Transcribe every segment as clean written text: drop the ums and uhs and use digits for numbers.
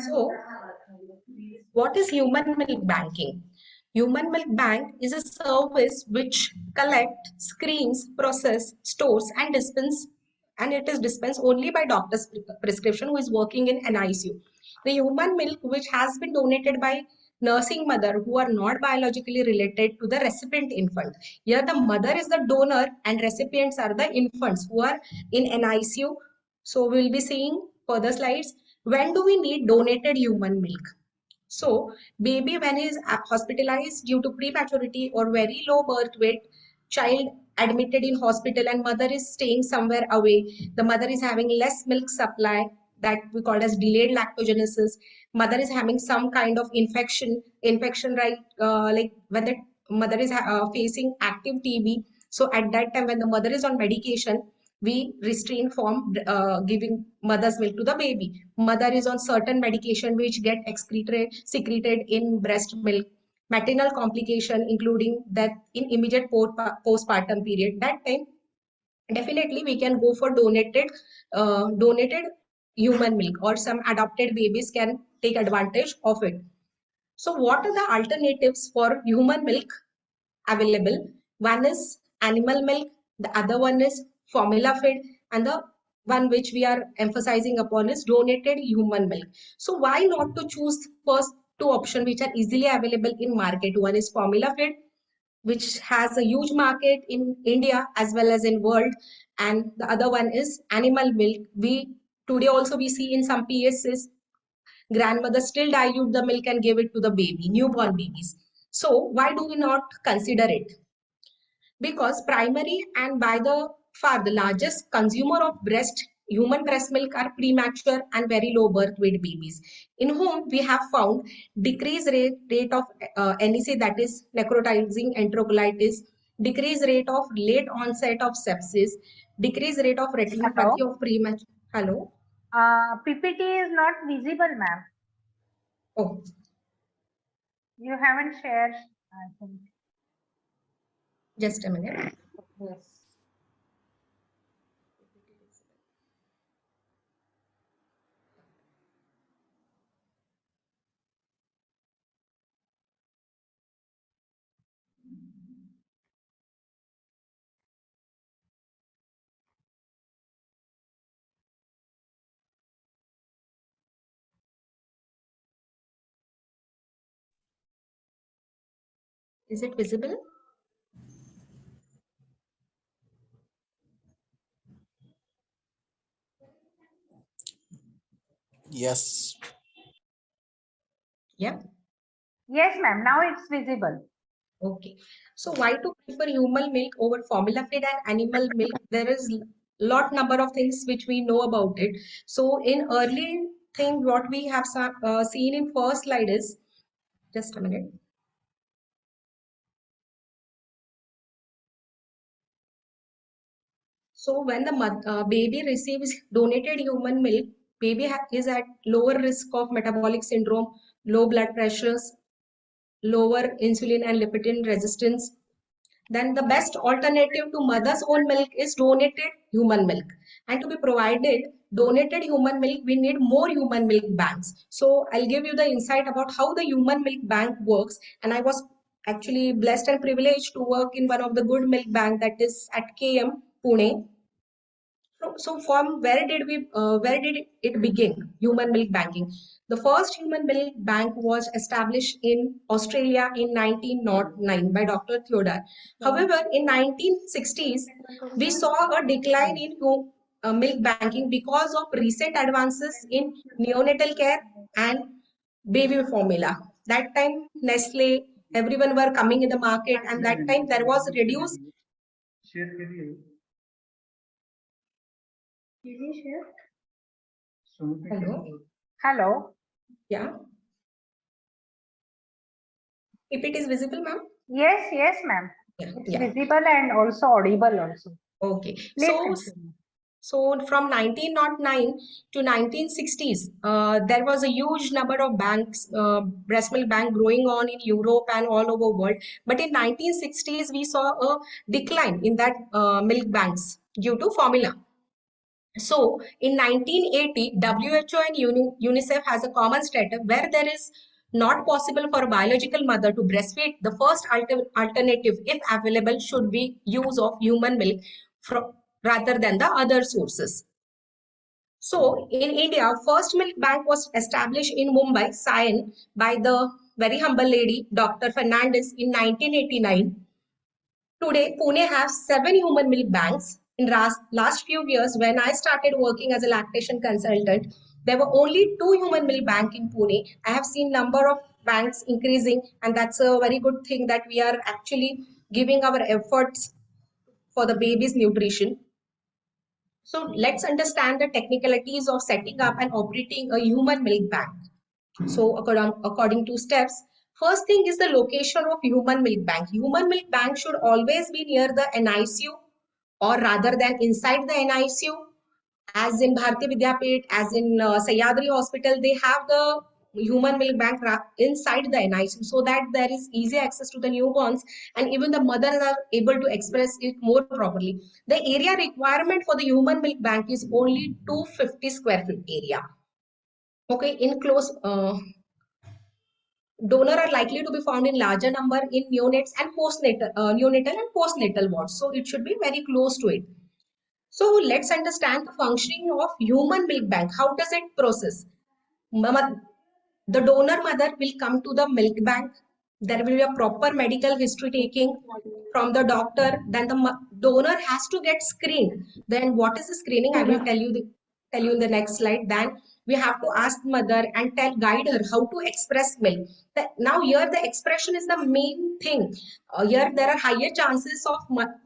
So, what is human milk banking? Human milk bank is a service which collects, screens, process, stores, and dispense, and it is dispensed only by doctor's prescription who is working in an ICU. The human milk, which has been donated by nursing mother who are not biologically related to the recipient infant. Here, the mother is the donor, and recipients are the infants who are in an ICU. So, we'll be seeing further slides. When do we need donated human milk? So, baby when is hospitalized due to prematurity or very low birth weight, child admitted in hospital and mother is staying somewhere away. The mother is having less milk supply that we call as delayed lactogenesis. Mother is having some kind of infection right, like when the mother is facing active TB. So at that time when the mother is on medication, we restrain from giving mother's milk to the baby. Mother is on certain medication which get secreted in breast milk. Maternal complication, including that in immediate postpartum period. That time, definitely we can go for donated human milk, or some adopted babies can take advantage of it. So, what are the alternatives for human milk available? One is animal milk, the other one is formula fed, and the one which we are emphasizing upon is donated human milk. So why not to choose first two options which are easily available in market? One is formula fed, which has a huge market in India as well as in world, and the other one is animal milk. We today also we see in some PSs grandmother still dilute the milk and give it to the baby, newborn babies. So why do we not consider it? Because primary and by the far the largest consumer of human breast milk are premature and very low birth weight babies, in whom we have found decreased rate of NEC, that is necrotizing enterocolitis, decreased rate of late onset of sepsis, decreased rate of retinopathy of premature. Hello. PPT is not visible, ma'am. Oh. You haven't shared, I think. Just a minute. Yes. Is it visible? Yes. Yeah. Yes, ma'am. Now it's visible. Okay. So why to prefer human milk over formula fed and animal milk? There is lot number of things which we know about it. So in early thing, what we have seen in first slide is, just a minute. So when the baby receives donated human milk, baby is at lower risk of metabolic syndrome, low blood pressures, lower insulin and leptin resistance. Then the best alternative to mother's own milk is donated human milk. And to be provided donated human milk, we need more human milk banks. So I'll give you the insight about how the human milk bank works. And I was actually blessed and privileged to work in one of the good milk bank, that is at KM, Pune. So from where did it begin? Human milk banking. The first human milk bank was established in Australia in 1909 by Dr. Theodore. However, in 1960s, we saw a decline in milk banking because of recent advances in neonatal care and baby formula. That time, Nestle, everyone were coming in the market, and that time there was reduced. Hello. Hello. Yeah. If it is visible, ma'am? Yes, ma'am. Yeah, It's yeah. visible and also audible also. Okay. Please So from 1909 to 1960s, there was a huge number of banks, breast milk bank growing on in Europe and all over world. But in 1960s, we saw a decline in that milk banks due to formula. So in 1980, WHO and UNICEF has a common statement where there is not possible for a biological mother to breastfeed. The first alternative, if available, should be use of human milk from, rather than the other sources. So in India, first milk bank was established in Mumbai, Sion, by the very humble lady, Dr. Fernandez in 1989. Today, Pune has 7 human milk banks. In last few years, when I started working as a lactation consultant, there were only 2 human milk bank in Pune. I have seen number of banks increasing, and that's a very good thing that we are actually giving our efforts for the baby's nutrition. So let's understand the technicalities of setting up and operating a human milk bank. So according to steps, first thing is the location of human milk bank. Human milk bank should always be near the NICU or rather than inside the NICU. As in Bharati Vidyapit, as in Sahyadri Hospital, they have the human milk bank inside the NICU so that there is easy access to the newborns and even the mothers are able to express it more properly. The area requirement for the human milk bank is only 250 square feet area. Okay, in close donor are likely to be found in larger number in neonatal and postnatal wards. So it should be very close to it. So let's understand the functioning of human milk bank. How does it process? The donor mother will come to the milk bank. There will be a proper medical history taking from the doctor. Then the donor has to get screened. Then what is the screening? I will tell you in the next slide. Then we have to ask mother and guide her how to express milk. Now here the expression is the main thing. Here there are higher chances of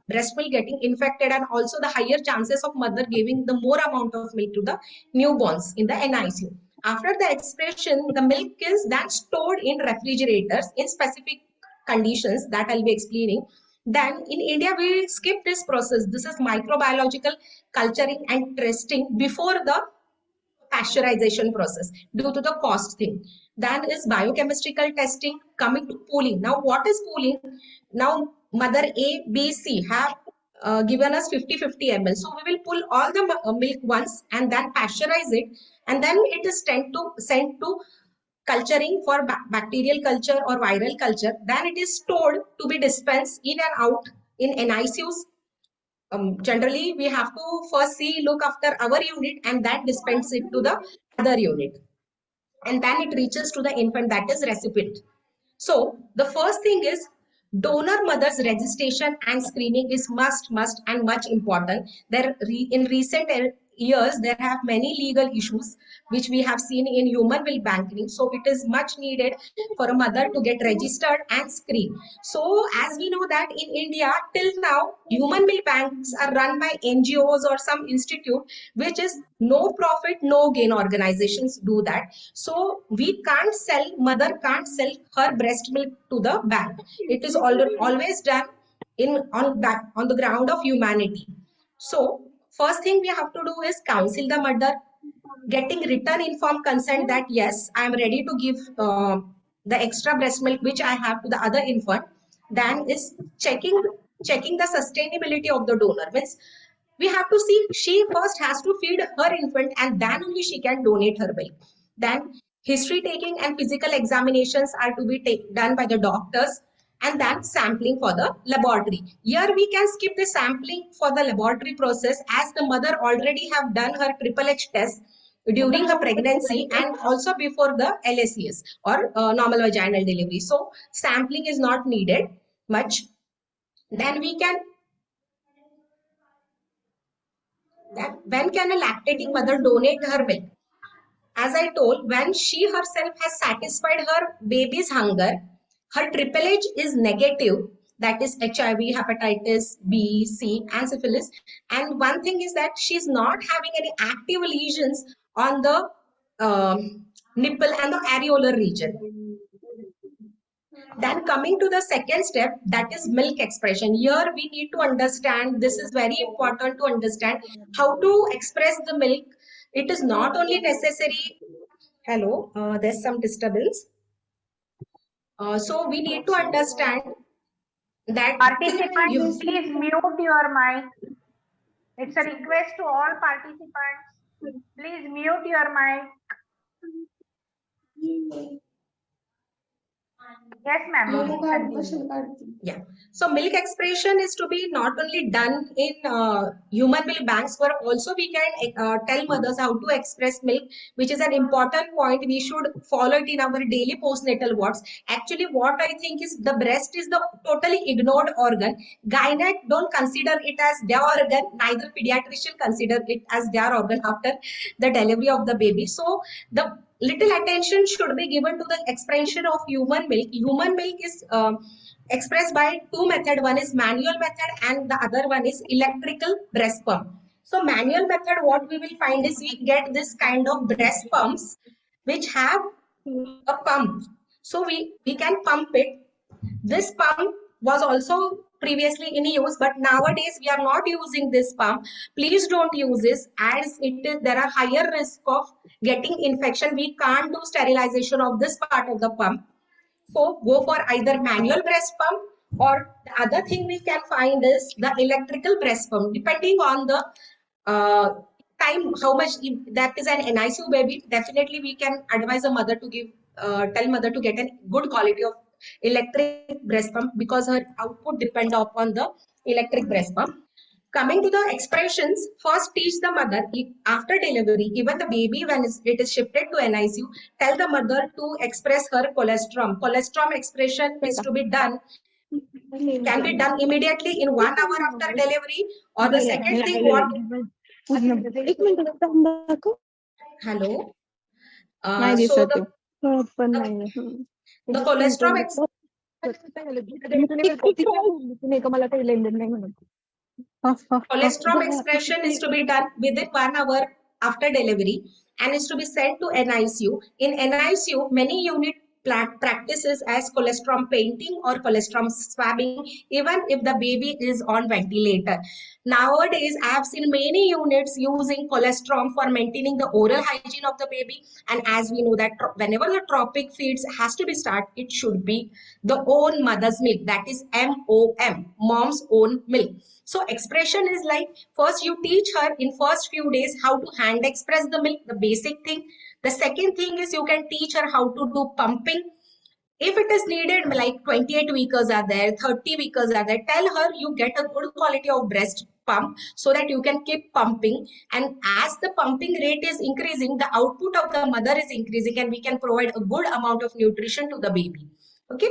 breast milk getting infected and also the higher chances of mother giving the more amount of milk to the newborns in the NICU. After the expression, the milk is then stored in refrigerators in specific conditions that I'll be explaining. Then in India, we skip this process. This is microbiological culturing and testing before the pasteurization process due to the cost thing. Then is biochemical testing coming to pooling. Now, what is pooling? Now, mother A, B, C have given us 50-50 ml. So we will pull all the milk once and then pasteurize it. And then it is sent to culturing for bacterial culture or viral culture. Then it is stored to be dispensed in and out in NICUs. Generally, we have to first look after our unit and that dispense it to the other unit. And then it reaches to the infant, that is recipient. So the first thing is donor mother's registration and screening is must and much important. In recent years there have many legal issues which we have seen in human milk banking. So it is much needed for a mother to get registered and screened. So as we know that in India till now human milk banks are run by NGOs or some institute which is no profit no gain organizations do that. So we can't sell, mother can't sell her breast milk to the bank. It is always done on the ground of humanity. So first thing we have to do is counsel the mother, getting written informed consent that yes, I am ready to give the extra breast milk which I have to the other infant. Then is checking the sustainability of the donor. Means we have to see she first has to feed her infant and then only she can donate her milk. Then history taking and physical examinations are to be done by the doctors and then sampling for the laboratory. Here we can skip the sampling for the laboratory process as the mother already have done her triple H test during her pregnancy and also before the LSES or normal vaginal delivery. So sampling is not needed much. Then we can when can a lactating mother donate her milk? As I told, when she herself has satisfied her baby's hunger, her triple H is negative, that is HIV, hepatitis B, C, and syphilis. And one thing is that she's not having any active lesions on the nipple and the areolar region. Then coming to the second step, that is milk expression. Here we need to understand, this is very important to understand how to express the milk. It is not only necessary. Hello, there's some disturbance. So we need to understand that Participants, you please mute your mic. It's a request to all participants. Please mute your mic. Yes, ma'am. Please continue. Yeah. So milk expression is to be not only done in human milk banks, but also we can tell mothers how to express milk, which is an important point. We should follow it in our daily postnatal wards. Actually, what I think is the breast is the totally ignored organ. Gynec don't consider it as their organ. Neither pediatrician consider it as their organ after the delivery of the baby. So the little attention should be given to the expression of human milk. Human milk is expressed by two methods. One is manual method and the other one is electrical breast pump. So manual method, what we will find is we get this kind of breast pumps which have a pump. So we can pump it. This pump was also previously in use, but nowadays we are not using this pump. Please don't use this, as it is there are higher risk of getting infection. We can't do sterilization of this part of the pump. So go for either manual breast pump, or the other thing we can find is the electrical breast pump. Depending on the uh, time, how much, if that is an NICU baby, definitely we can advise a mother to give, tell mother to get a good quality of electric breast pump, because her output depend upon the electric breast pump. Coming to the expressions, first teach the mother after delivery, even the baby when it is shifted to NICU, tell the mother to express her colostrum. Colostrum expression is to be done, can be done immediately in 1 hour after delivery. Or the second thing, what? Hello. So the colostrum Colostrum expression is to be done within 1 hour after delivery and is to be sent to NICU. In NICU, many unit practices as colostrum painting or colostrum swabbing, even if the baby is on ventilator. Nowadays, I have seen many units using colostrum for maintaining the oral hygiene of the baby. And as we know that whenever the tropic feeds has to be started, it should be the own mother's milk. That is MOM, mom's own milk. So expression is like, first you teach her in first few days how to hand express the milk, the basic thing. The second thing is you can teach her how to do pumping. If it is needed, like 28 weekers are there, 30 weekers are there, tell her you get a good quality of breast pump so that you can keep pumping. And as the pumping rate is increasing, the output of the mother is increasing and we can provide a good amount of nutrition to the baby. Okay.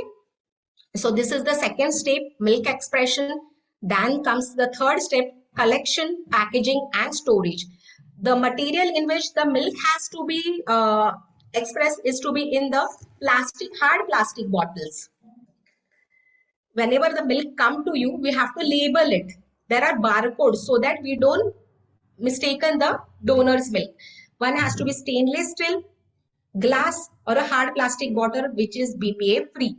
So this is the second step, milk expression. Then comes the third step, collection, packaging, and storage. The material in which the milk has to be expressed is to be in the plastic, hard plastic bottles. Whenever the milk come to you, we have to label it. There are barcodes so that we don't mistaken the donor's milk. One has to be stainless steel, glass, or a hard plastic bottle which is BPA free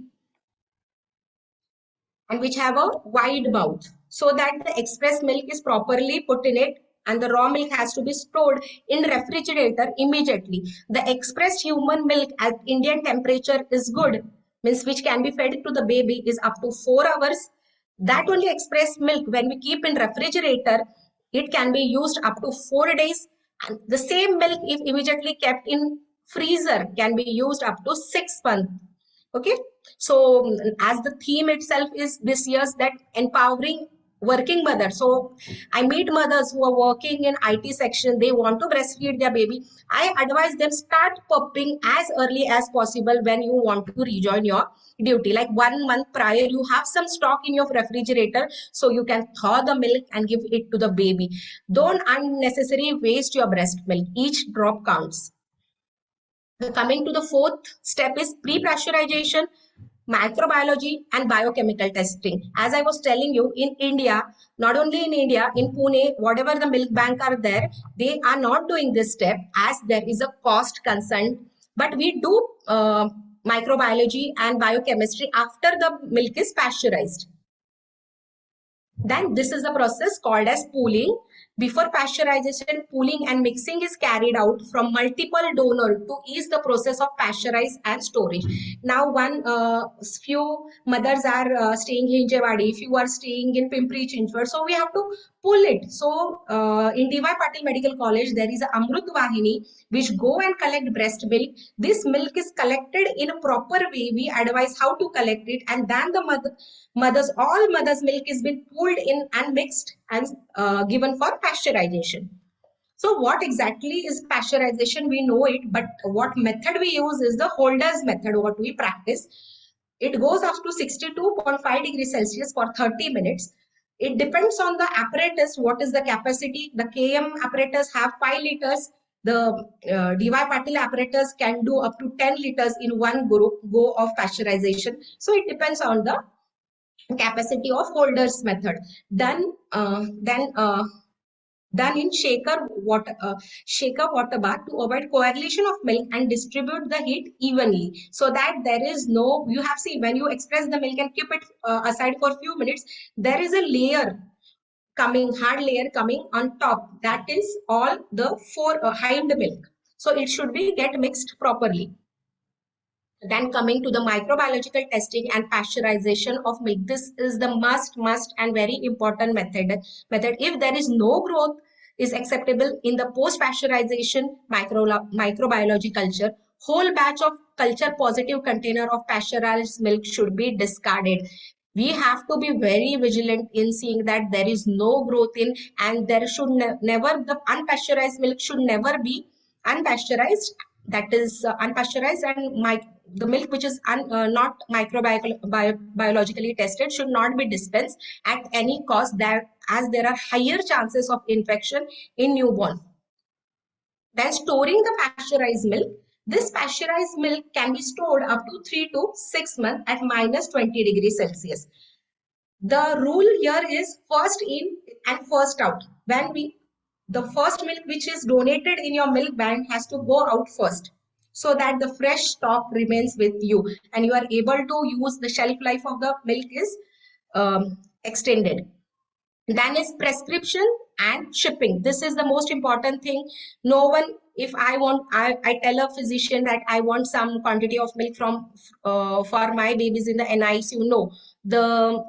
and which have a wide mouth, so that the express milk is properly put in it, and the raw milk has to be stored in refrigerator immediately. The expressed human milk at Indian temperature is good, means which can be fed to the baby, is up to 4 hours. That only expressed milk, when we keep in refrigerator, it can be used up to 4 days. And the same milk, if immediately kept in freezer, can be used up to 6 months. Okay. So as the theme itself is this year's that empowering working mother, so I meet mothers who are working in IT section, they want to breastfeed their baby. I advise them, start pumping as early as possible. When you want to rejoin your duty, like 1 month prior, you have some stock in your refrigerator so you can thaw the milk and give it to the baby. Don't unnecessarily waste your breast milk, each drop counts. Coming to the fourth step is pre-pressurization, microbiology, and biochemical testing. As I was telling you, in India, not only in India, in Pune, whatever the milk bank are there, they are not doing this step as there is a cost concern. But we do microbiology and biochemistry after the milk is pasteurized. Then this is the process called as pooling. Before pasteurization, pooling and mixing is carried out from multiple donors to ease the process of pasteurize and storage. Now, few mothers are staying in Gawade, few are staying in Pimpri Chinchwad. So we have to pull it. So in DY Patil Medical College, there is a Amrut Vahini which go and collect breast milk. This milk is collected in a proper way. We advise how to collect it, and then the all mother's milk is been pulled in and mixed and given for pasteurization. So what exactly is pasteurization? We know it, but what method we use is the Holder's method, what we practice. It goes up to 62.5 degrees Celsius for 30 minutes. It depends on the apparatus, what is the capacity. The KM apparatus have 5 liters. The DY Patil apparatus can do up to 10 liters in one go of pasteurization. So it depends on the capacity of Holder's method. Then done in shaker water bath to avoid coagulation of milk and distribute the heat evenly, so that there is no, you have seen when you express the milk and keep it aside for a few minutes, there is a layer coming, hard layer coming on top, that is all the hind milk, so it should be get mixed properly. Then coming to the microbiological testing and pasteurization of milk, this is the must and very important method. If there is no growth is acceptable in the post pasteurization microbiology culture, whole batch of culture positive container of pasteurized milk should be discarded. We have to be very vigilant in seeing that there is no growth in, and there should never, the unpasteurized milk should never be unpasteurized, that is unpasteurized, and the milk which is not microbiologically tested should not be dispensed at any cost, that as there are higher chances of infection in newborn. Then storing the pasteurized milk. This pasteurized milk can be stored up to 3 to 6 months at minus 20 degrees Celsius. The rule here is first in and first out. When the first milk which is donated in your milk bank has to go out first, so that the fresh stock remains with you and you are able to use, the shelf life of the milk is extended. Then is prescription and shipping. This is the most important thing. No one, if I tell a physician that I want some quantity of milk from for my babies in the NICU, no, the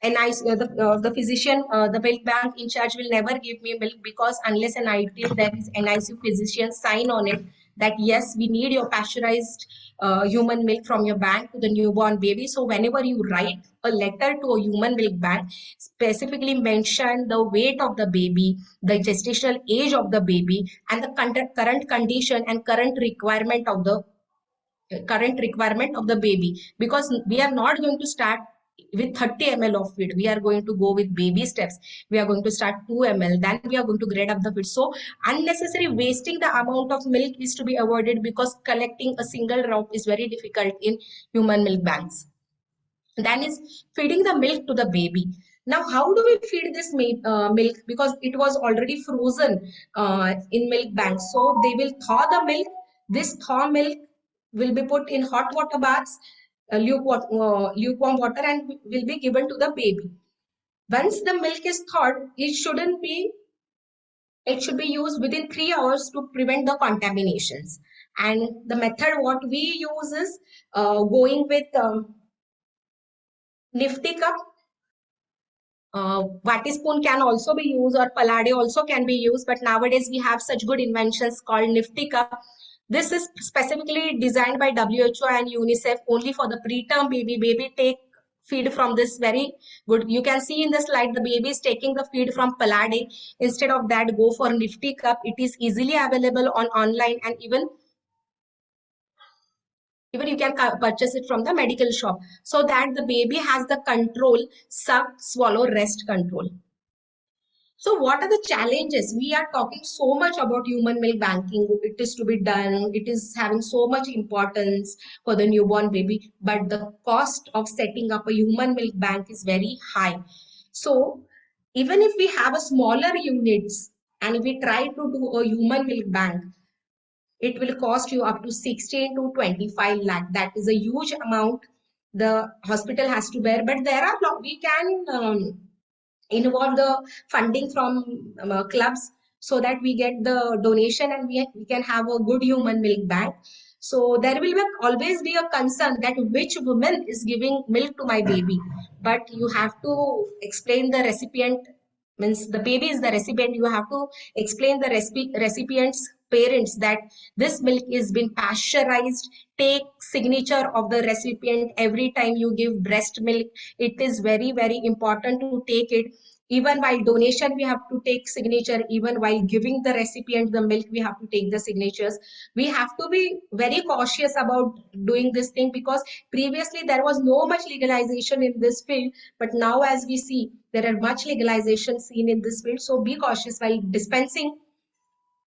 the physician, the milk bank in charge will never give me milk, because unless and until there is NICU physician sign on it that yes, we need your pasteurized human milk from your bank to the newborn baby. So whenever you write a letter to a human milk bank, specifically mention the weight of the baby, the gestational age of the baby, and the current condition and current requirement of the baby, because we are not going to start with 30 ml of feed. We are going to go with baby steps. We are going to start 2 ml, then we are going to grade up the feed. So unnecessary wasting the amount of milk is to be avoided, because collecting a single drop is very difficult in human milk banks. Then is feeding the milk to the baby. Now how do we feed this milk, because it was already frozen in milk banks, so they will thaw the milk. This thaw milk will be put in hot water baths, lukewarm water, and will be given to the baby. Once the milk is thawed, it should be used within 3 hours to prevent the contaminations. And the method what we use is going with nifty cup. Vati spoon can also be used, or Palade also can be used, but nowadays we have such good inventions called Nifty Cup. This is specifically designed by WHO and UNICEF only for the preterm baby. Baby take feed from this very good. You can see in the slide the baby is taking the feed from Palade. Instead of that, go for Nifty Cup. It is easily available on online, and even you can purchase it from the medical shop, so that the baby has the control, suck, swallow, rest control. So what are the challenges? We are talking so much about human milk banking. It is to be done. It is having so much importance for the newborn baby, but the cost of setting up a human milk bank is very high. So even if we have a smaller units and if we try to do a human milk bank, it will cost you up to 16 to 25 lakh. That is a huge amount the hospital has to bear. But there are we can involve the funding from clubs, so that we get the donation and we can have a good human milk bank. So there will always be a concern that which woman is giving milk to my baby, but you have to explain the recipient Means the baby is the recipient. You have to explain the recipient's parents that this milk is been pasteurized. Take signature of the recipient every time you give breast milk. It is very, very important to take it. Even while donation we have to take signature. Even while giving the recipient the milk we have to take the signatures. We have to be very cautious about doing this thing, because previously there was no much legalization in this field, but now as we see there are much legalization seen in this field. So be cautious while dispensing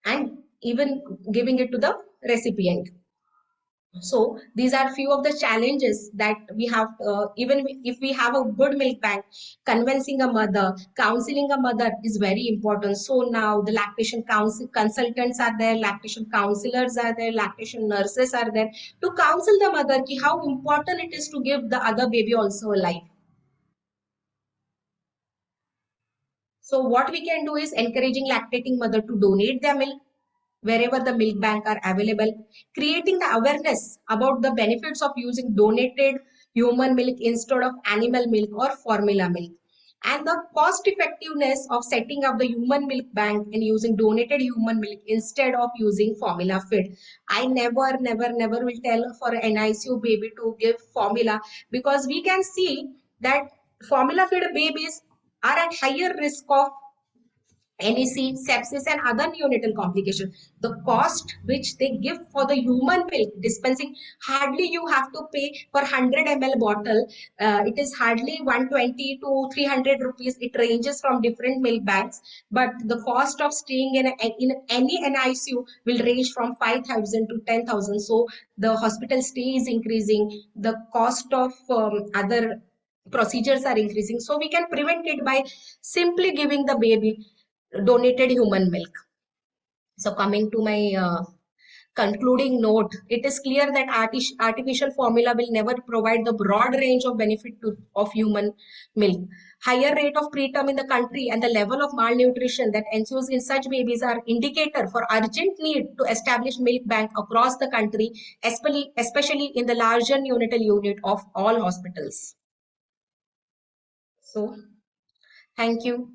and even giving it to the recipient. So these are few of the challenges that we have. Even if we have a good milk bank, convincing a mother, counseling a mother is very important. So now the lactation consultants are there, lactation counselors are there, lactation nurses are there to counsel the mother ki how important it is to give the other baby also a life. So what we can do is encouraging lactating mother to donate their milk wherever the milk bank are available, creating the awareness about the benefits of using donated human milk instead of animal milk or formula milk, and the cost effectiveness of setting up the human milk bank and using donated human milk instead of using formula feed. I never will tell for an NICU baby to give formula, because we can see that formula fed babies are at higher risk of NEC, sepsis, and other neonatal complications. The cost which they give for the human milk dispensing, hardly you have to pay for 100 ml bottle. It is hardly 120 to 300 rupees. It ranges from different milk banks, but the cost of staying in any NICU will range from 5,000 to 10,000. So the hospital stay is increasing. The cost of other procedures are increasing. So we can prevent it by simply giving the baby donated human milk. So coming to my concluding note, it is clear that artificial formula will never provide the broad range of benefit of human milk. Higher rate of preterm in the country and the level of malnutrition that ensues in such babies are indicator for urgent need to establish milk bank across the country, especially in the larger neonatal unit of all hospitals. So thank you.